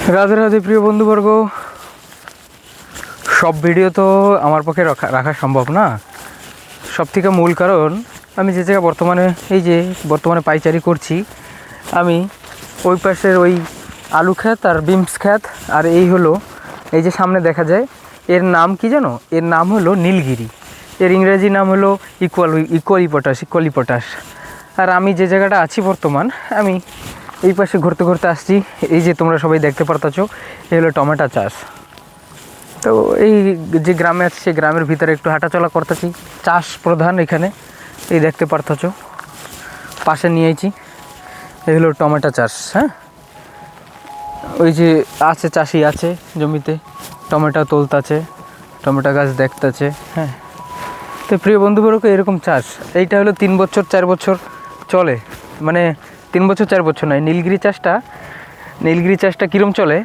রাধে রাধে প্রিয় বন্ধুবর্গ। সব ভিডিও তো আমার পক্ষে রাখা সম্ভব না। সব থেকে মূল কারণ আমি যে জায়গায় বর্তমানে পাইচারি করছি, আমি ওই পাশের ওই আলু ক্ষেত আর বিমস ক্ষেত, আর এই যে সামনে দেখা যায়, এর নাম কি জানো? এর নাম হলো নীলগিরি। এর ইংরেজি নাম হলো ইকুয়ালি পটাশ। আর আমি যে জায়গাটা আছি বর্তমান, আমি এই পাশে ঘুরতে ঘুরতে আসছি। এই যে তোমরা সবাই দেখতে পারতেছো, এই হলো টমেটো চাষ। তো এই যে গ্রামে আছে, সেই গ্রামের ভিতরে একটু হাঁটাচলা করতেছি। চাষ প্রধান এখানে, এই দেখতে পারতেছো পাশে নিয়েছি, এই হলো টমেটো চাষ। হ্যাঁ, ওই যে আছে চাষি আছে জমিতে, টমেটো তুলতেছে, টমেটো গাছ দেখতেছে। হ্যাঁ, তো প্রিয় বন্ধুবর্গ, এরকম চাষ এইটা হলো 3 বছর 4 বছর চলে। মানে 3 বছর 4 বছর নয়, নীলগিরি চাষটা কীরকম চলে?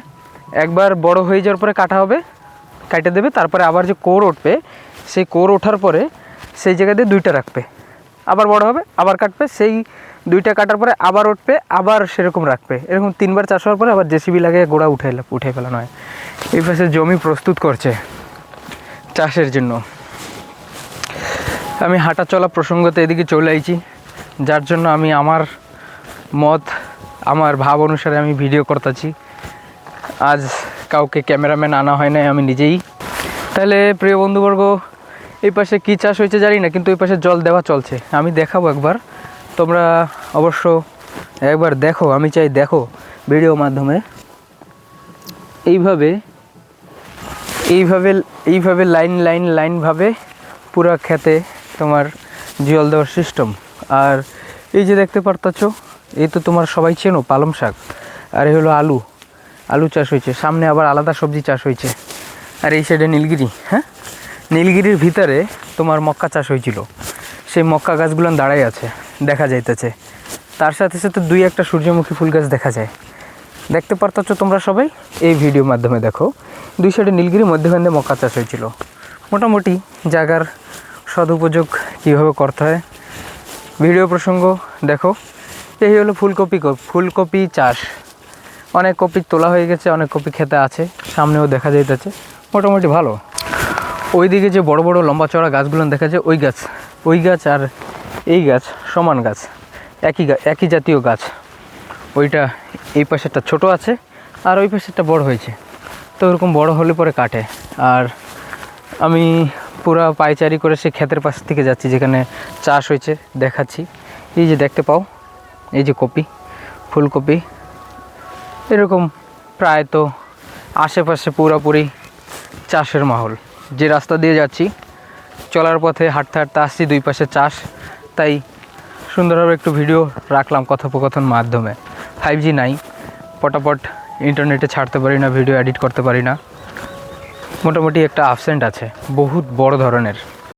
একবার বড় হয়ে যাওয়ার পরে কাটা হবে, কাটে দেবে, তারপরে আবার যে কোর উঠবে, সেই কোর ওঠার পরে সেই জায়গাতে 2টা রাখবে, আবার বড় হবে, আবার কাটবে, সেই 2টা কাটার পরে আবার উঠবে, আবার সেরকম রাখবে। এরকম 3বার চাষ হওয়ার পরে আবার জেসিবি লাগিয়ে গোড়া উঠে ফেলানো হয়। এই পাশে জমি প্রস্তুত করছে চাষের জন্য। আমি হাঁটা চলা প্রসঙ্গতে এদিকে চলে আইছি, যার জন্য আমি আমার ভাব অনুসারে আমি ভিডিও করতেছি। আজ কাউকে ক্যামেরাম্যান আনা হয় নাই, আমি নিজেই। তাহলে প্রিয় বন্ধুবর্গ, এই পাশে কী চাষ হয়েছে জানি না, কিন্তু এই পাশে জল দেওয়া চলছে। আমি দেখাবো একবার, তোমরা অবশ্য একবার দেখো, আমি চাই দেখো ভিডিওর মাধ্যমে। এইভাবে লাইনভাবে পুরো খেতে তোমার জল দেওয়ার সিস্টেম। আর এই যে দেখতে পারতেছো, এই তো তোমার সবাই চেনো পালং শাক, আর এই হলো আলু চাষ হয়েছে। সামনে আবার আলাদা সবজি চাষ হয়েছে। আর এই সাইডে নীলগিরি। হ্যাঁ, নীলগিরির ভিতরে তোমার মক্কা চাষ হয়েছিল। সেই মক্কা গাছগুলো দাঁড়াই আছে, দেখা যাইতেছে। তার সাথে সাথে 2-1টা সূর্যমুখী ফুল গাছ দেখা যায়। দেখতে পারতেছো তোমরা সবাই, এই ভিডিওর মাধ্যমে দেখো। 2 সাইডে নীলগিরি, মধ্যখানে মক্কা চাষ হয়েছিল। মোটামুটি জায়গার সদুপযোগ কীভাবে করতে হয় ভিডিও প্রসঙ্গ দেখো। এই হলো ফুলকপি চাষ। অনেক কপি তোলা হয়ে গেছে, অনেক কপি খেতে আছে, সামনেও দেখা যাইতেছে। মোটামুটি ভালো। ওইদিকে যে বড় বড় লম্বা চড়া গাছগুলো দেখা যায়, ওই গাছ আর এই গাছ সমান গাছ, একই জাতীয় গাছ। ওইটা এই পাশেরটা ছোট আছে, আর ওই পাশেরটা বড় হয়েছে। তো ওরকম বড় হলে পরে কাটে। আর আমি পুরা পাইচারি করে সে ক্ষেতের পাশ থেকে যাচ্ছি যেখানে চাষ হয়েছে, দেখাচ্ছি। এই যে দেখতে পাও, এই যে ফুলকপি, এরকম প্রায় তো আশেপাশে পুরোপুরি চাষের মাহল। যে রাস্তা দিয়ে যাচ্ছি, চলার পথে হাঁটতে হাঁটতে আসছি, 2 পাশে চাষ, তাই সুন্দরভাবে একটু ভিডিও রাখলাম কথোপকথন মাধ্যমে। 5G নাই, পটাপট ইন্টারনেটে ছাড়তে পারি না, ভিডিও এডিট করতে পারি না। মোটামুটি একটা অ্যাবসেন্ট আছে, বহুত বড় ধরনের।